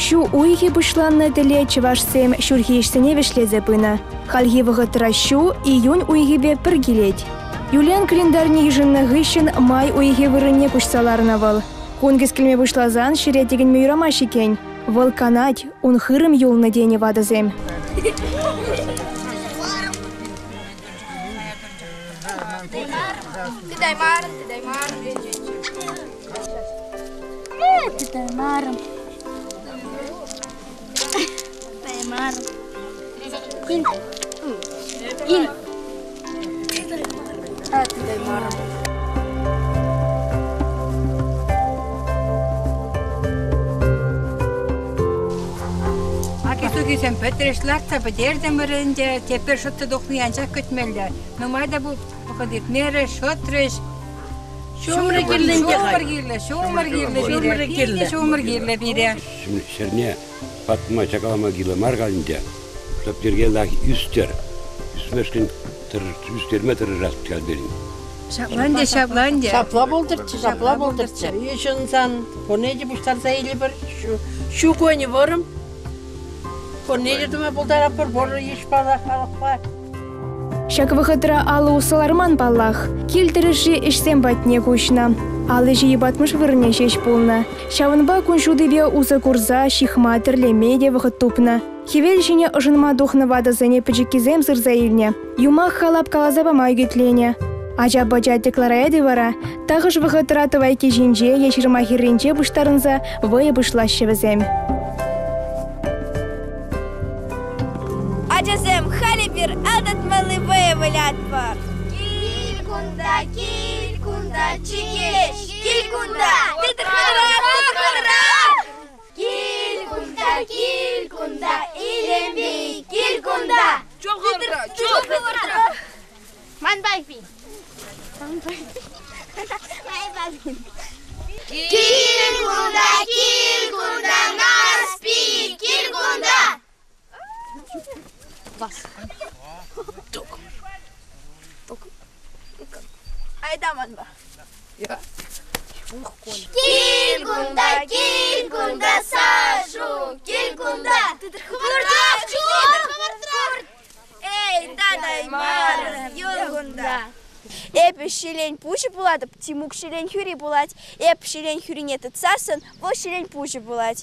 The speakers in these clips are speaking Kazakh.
Шу уйги бушланна теле чевашсем шурхиешсене вешлезе пына. Хальги вғытыра шу июнь уйгибе піргелет. Юлиан календарне ежинна гыщен май уйги вырынне пушсаларна вал. Кунгес келме бушлазан ширетеген мейрама шикен. Вал канать, он хырым юлна дене вадазем. Ты дай маром. Ин. Ты дай маром. Akisugisem Petrislakta bederdemmerinde teper şotta dokni ancak kötmeller. Normalde bu kadar mere şotres şomar girle bire. Şimdi şerne Fatma çakalama gile margalinde. Topterge laki üster. Üstmeşkin üster metre rast geldirin. Şaplanca. Şapla boldurtçı. Yaşınsan koneci buştarsa eli bir şu koyunu varım. Koneci tüme buldarapır boru iş bala halaklar. Шак вғытыра алы усаларман баллах. Келтіріші ішсен бәтіне көшіна. Алы жиі батмыш вырне шеш болна. Шавынба күншудыве уза курза шихма тірлемеде вғыт тупна. Хевел жіне ұжынма дұхны вадызыне піжікізем зырза илне. Юмақ халап калазаба майгетлене. Ажа-бажа деклараяды вара. Тағыш вғытыра тывайке жинже ешірма херренче бұштарынза вайы бұшлашы візем. Acazem halibir aldatmalı vayavalat var. Kilkunda, çikileş, kilkunda. Kilkunda, ilembi, kilkunda. Çok kıvırdı. Man bayfin. Kilkunda, naspi, kilkunda. Bas. Tok. Ayda man ba? Ya. Kilkunda saşu, kilkunda. Kıvırdı. Ey daday mar, yolgunda. Ep şilen puşu buladı, Timuk şilen hüri bulat. Ep şilen hürine tıtsasın, o şilen puşu bulat.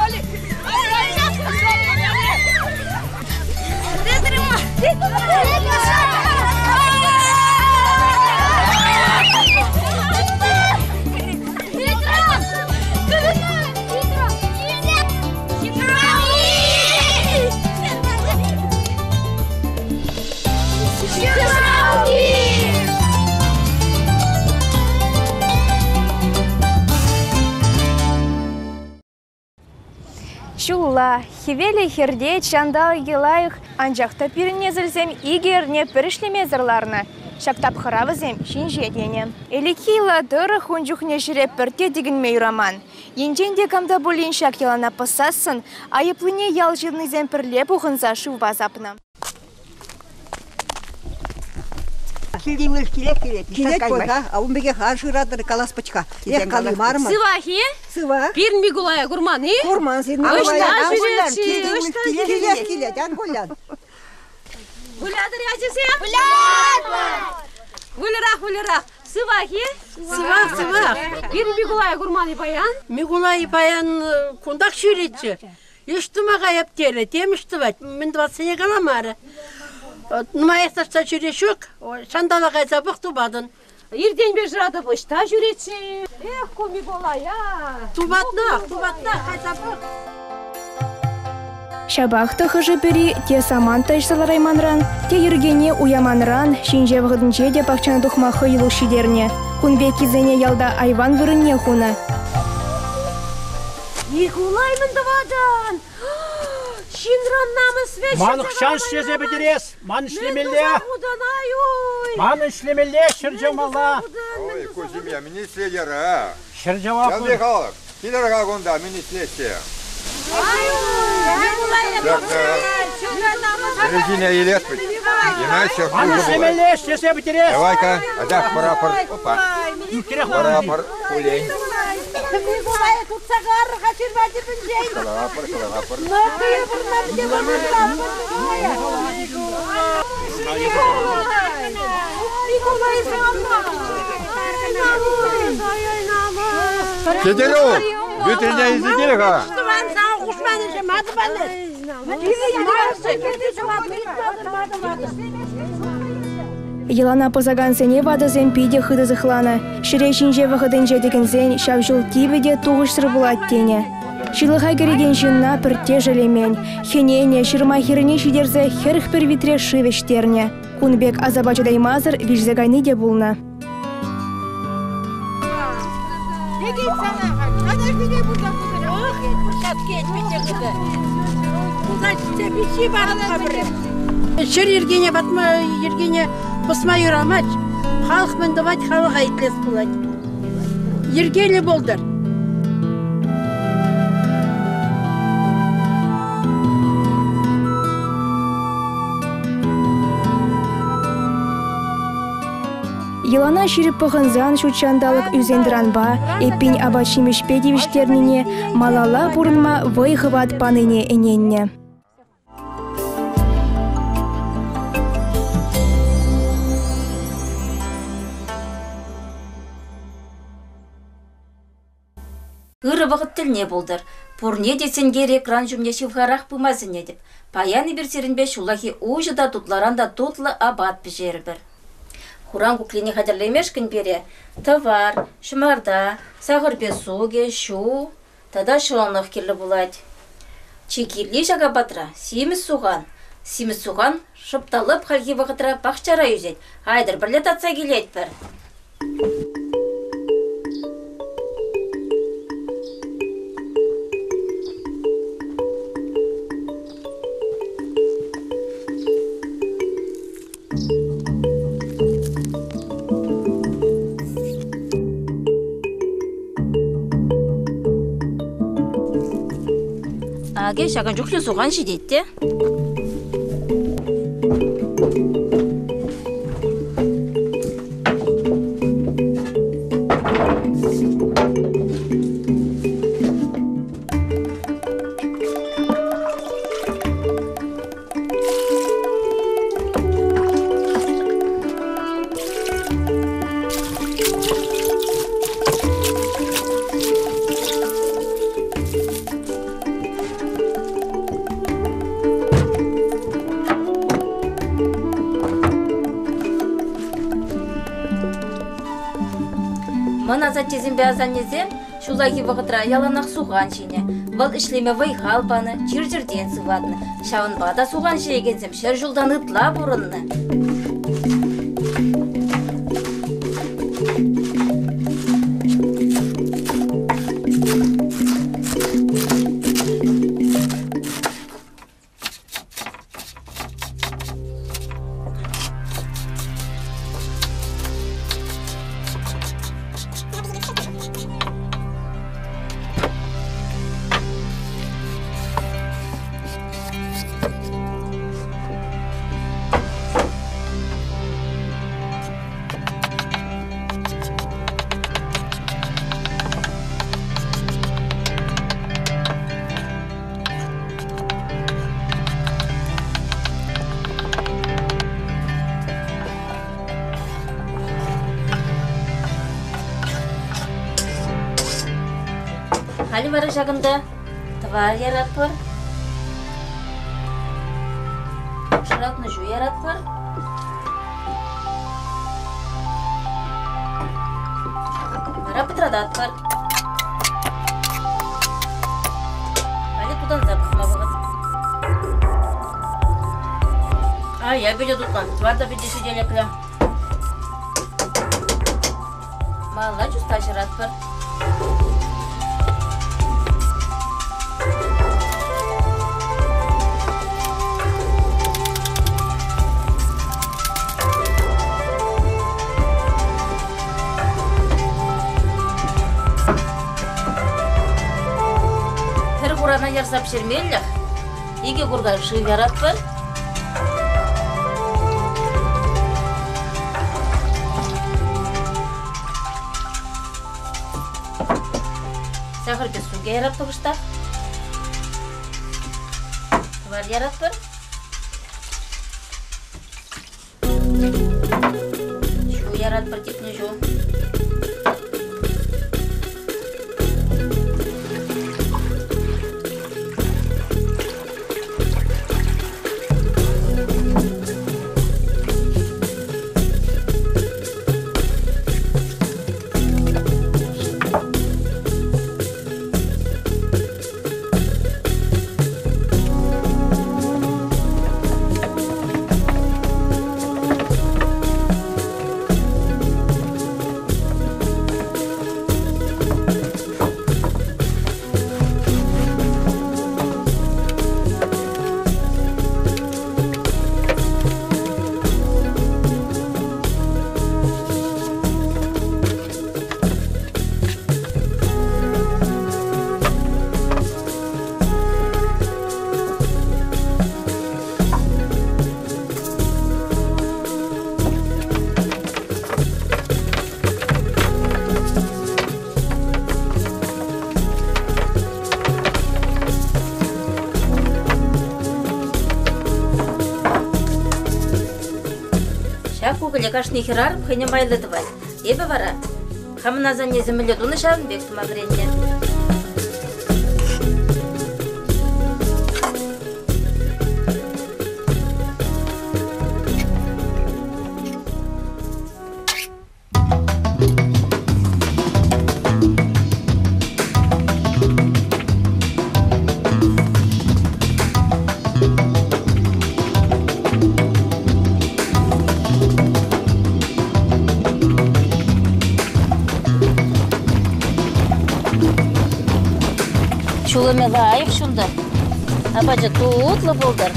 Вали. Шулла, хевелі херде чандал елайық анжақта пиріне зілзем игерне пірішлемезірларны. Шаптап қыравызем шинже дене. Элекила дұры хунжухне жіреп бірте деген мейраман. Енженде камда болин шак елана пысасын, айыплыне ял жылны земпірлеп ұғынза шу базапны. Килдимгіл келек бойға, ауынбеге ғаршырадыр каласпачқа. Ек қалимар ма? Сывахи? Сыва. Пирн мигулая гурман, и? Гурман, сен келек, ан гуляд. Гулядыр яжесем? Гулят! Гулярах. Сывахи? Сывах. Пирн мигулая гурман и баян? Мигулай баян кундак шүретші. Ештімаға ептері, теміштіват, мен 20 каламары. Нумаяқташта жүрешік, шандалаға забық тубадын. Ирден бер жырады бұшта жүретші. Эх, коми болая. Тубатнақ, қайзабық. Шабақты хыжы пері те саман тайшсалар айманран, те ергене уяманран, шинже вғыдынче де пақчан дұхмақы елушидерне. Кунбе кизене ялда айван вырынне хуна. Николай мындавадан! Шинран намы свечі. Манық шанс шезе бідерес, ман ішлемелле. Ман ішлемелле, шыржамала. Ой, кузимья, министрлера. Шыржамала. Yandı kalk. Gider kalkında ministresi. Николай, Регина Елеспыть. Иначе Маны хуже бывает. шлемеллеш, если бітірес. Давай-ка, а парапор. Опа. Парапор, улень. Парапор. Кедеру, bütün izleyiciler ha. Елана позаган сене вадызен пиде хыды зыхлана. Ширешинже вахыдынже дегензен шавжул тибеде туғышсыр булат тене. Шилыха кереген жинна пірте желемен. Хенене, шырма херіне шидерзе херх пір витре шивештерне. Кунбек азабачыдай мазыр вижзегайны де булна. Шыр ергене батма, ергене посма юрамач. Халық мен давать халық айтлес булать. Ергелі болдар. Елана ширип пығынзан шучандалық үзендіранба, эппин абачимешпе девіштерніне, малала бұрынма вайхыват паныне эненне. Гыры вақыт тіліне болдыр. Пұрне десен керек экран жүмне шивхарақ пымазын едіп. Паяны бір серінбе шулахи ужыда тутларанда тутлы абат бежері бір. Хуран куклине хадырлемешкін бере. Товар, шымарда, сағыр бесуге, шу, тада шыланық келі бұлайды. Чекерлі жаға батыра, семіз суған. Семіз суған шыпталып халги вақытыра бақчара үзет. Айдыр бірлет атса келет бір. Аге шаган жүклі соған жидетті. Маназа тезін бәзан незем, шулаги вағытра яланақ суған жіне. Бұл ішлеме вайхал баны, жир-жирден сывадны. Шауын бада суған жегензем, шер жылдан ұтла бұрынны. Хали бары жағында товар ярат бар. Шыратны жу ярат бар. Бара пытрадат бар. Хали тудан запысма бұғыз. Я беде тұтқан. Тварда беде шеделі клям. Мала жүста жырат бар. Ярсап шермеллях, Иге курган шыв яратпыр. Сахар без суга яратпыр кыштак. Var yaratpır. Şu yaratpır tipini şu. Кугля кашни хирар хыне майлы твай. Ебе вара. Хамна за не земле дуны шан бек тума вренне. Чулыме лайык шунда. Абача тутлы болдар.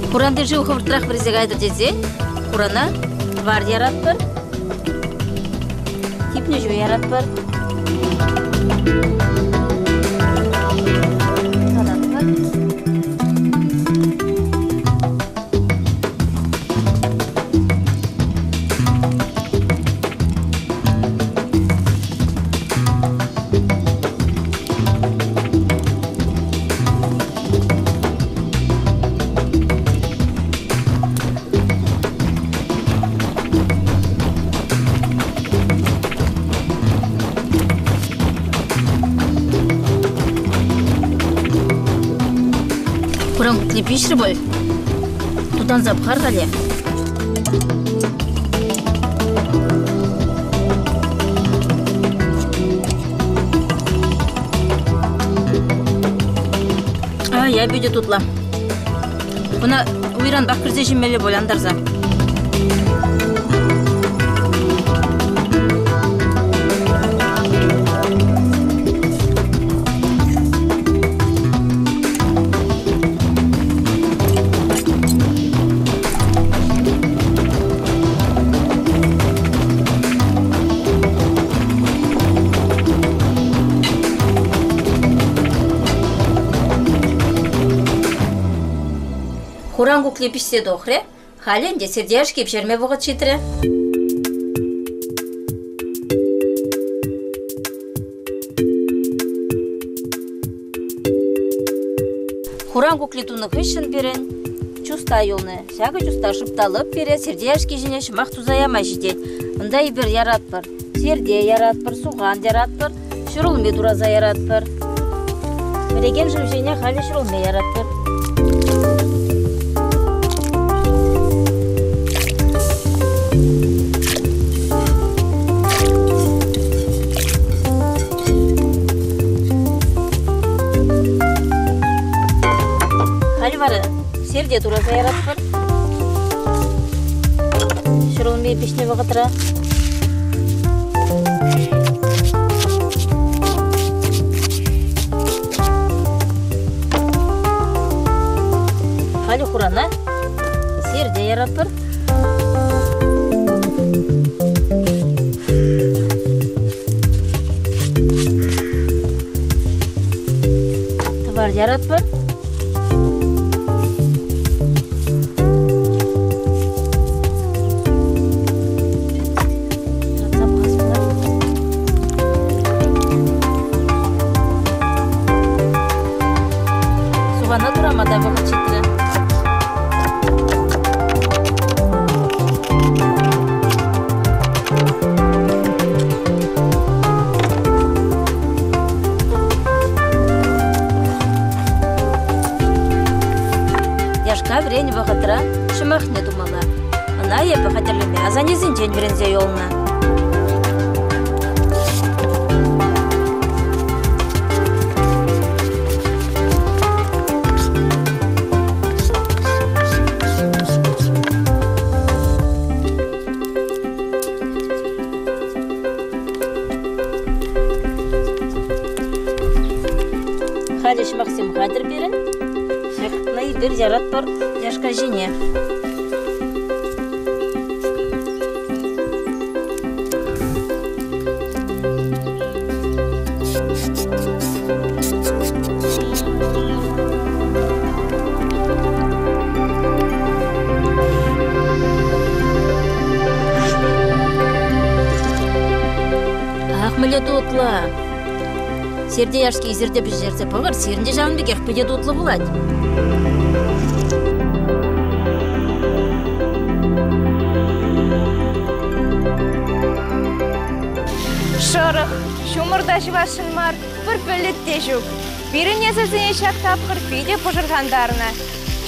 Куранды жив ховыртырақ бірзегайды дезе, Курана вар яратпыр, типні жу яратпыр. Пишір бол, тудан запқар ғале. Я бүйде тұтла. Бұна ұйран бақырзе жемелі боландарза. Хурангу клепишсе дохре, халенде сердяшки пшерме вогат читре. Хурангу клетуны хышын берен, чуста юлны, шагы чуста шыпталып бере, сердяшки жіне шымақ тузаяма жидет. Ында ибір яратпыр, серде яратпыр, суған яратпыр, шырылме дураза яратпыр. Береген жымжене халі шырылме яратпыр. Серде дураза яратпыр. Шырылме пешне вағытыра. ярапыр. Товар ярапыр. Сугана турамада вакыт читре. Яшка время вакытра шымахне думала. Ана епі қатерлеме азанезін жен берензе yoluna. Халиш Максим Хадыр берін, шақытнай бір жарат бар яшқа жене. Ақмылет отла. Серде яшки изерде біз жерде бұғыр, серінде жағын бек әқпеде дотлы болады. Шырық, шумырда жывашын мар, бір пөлітте жүк. Бірін езізіне шақ тапқыр пейде пұжырғандарына.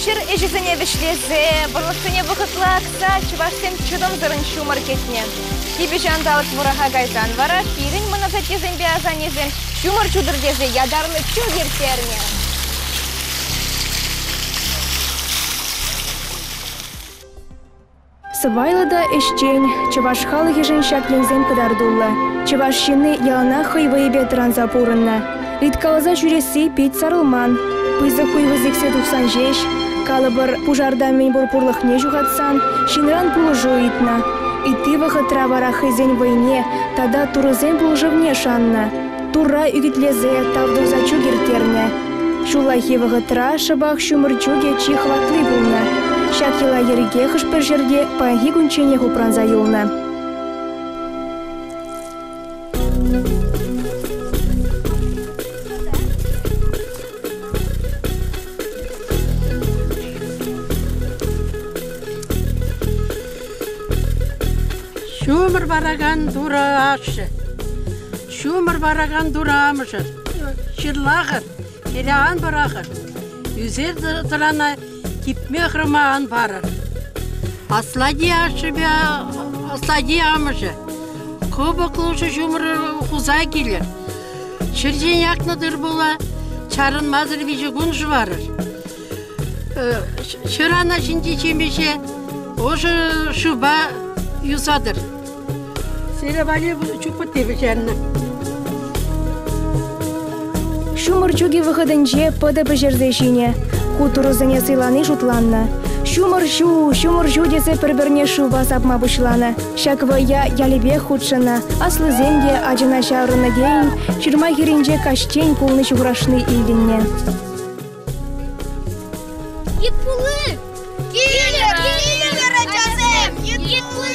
Шыр ежізіне вішлезе, бұрлықтыне бұқытла ақса, чываштен чудым зырын шумыр кетіне. Кебе жандалық мұраға гайзан вара, бірін мұназат езін бе азан езін, шумыр чудырдезе ядарлы чу ертеріне. Сывайлыда эшчен, чываш халы ежен шаклензен кыдардулла. Чываш шыны ялана хыйвайбе транзапурынна. Риткалаза жүресі пет сарылман. Пызы хуйвызыксе тухсан жеш, калыбыр пужарда мен бурпурлық не жуғатсан, шинран пулыжу итна. Иты вахытра вара хызен войне, тада турызен пулжывне шанна. Тура үгітлезе тавдуза чугертерне. Шулахи вахытра шабах шумырчуге чи хватлы булна. Шакила ерге хышпыр жерде паги гунчене хупранза юлна. Шумыр бараган дура ашы. Шумыр бараган дура амышы. Шырлағыр, елеған барағыр. Үзер дұрана кипме қырмаған барыр. Аслади ашы бе, аслади амышы. Көбі қылышы шумыр құзай келер. Шыржен яқныдыр бола, чарын мазыр бейші күн жыварыр. Шырана шинді чемеше, ошы шуба юсадыр. Сері бали чупыт тебе жәнні. Шумыр чуги выходынче пыды пыжерзе шине. Кутурызыне сыйланы жутланна. Шумыр шу десе бір-бірне шу басапма бұшланы. Шаквы ялебе худшына, аслы земде ажына шарыны дейін, чырма херінже каштен пулны чуграшны илдінне. Епулы! Келер, ажазем! Епулы!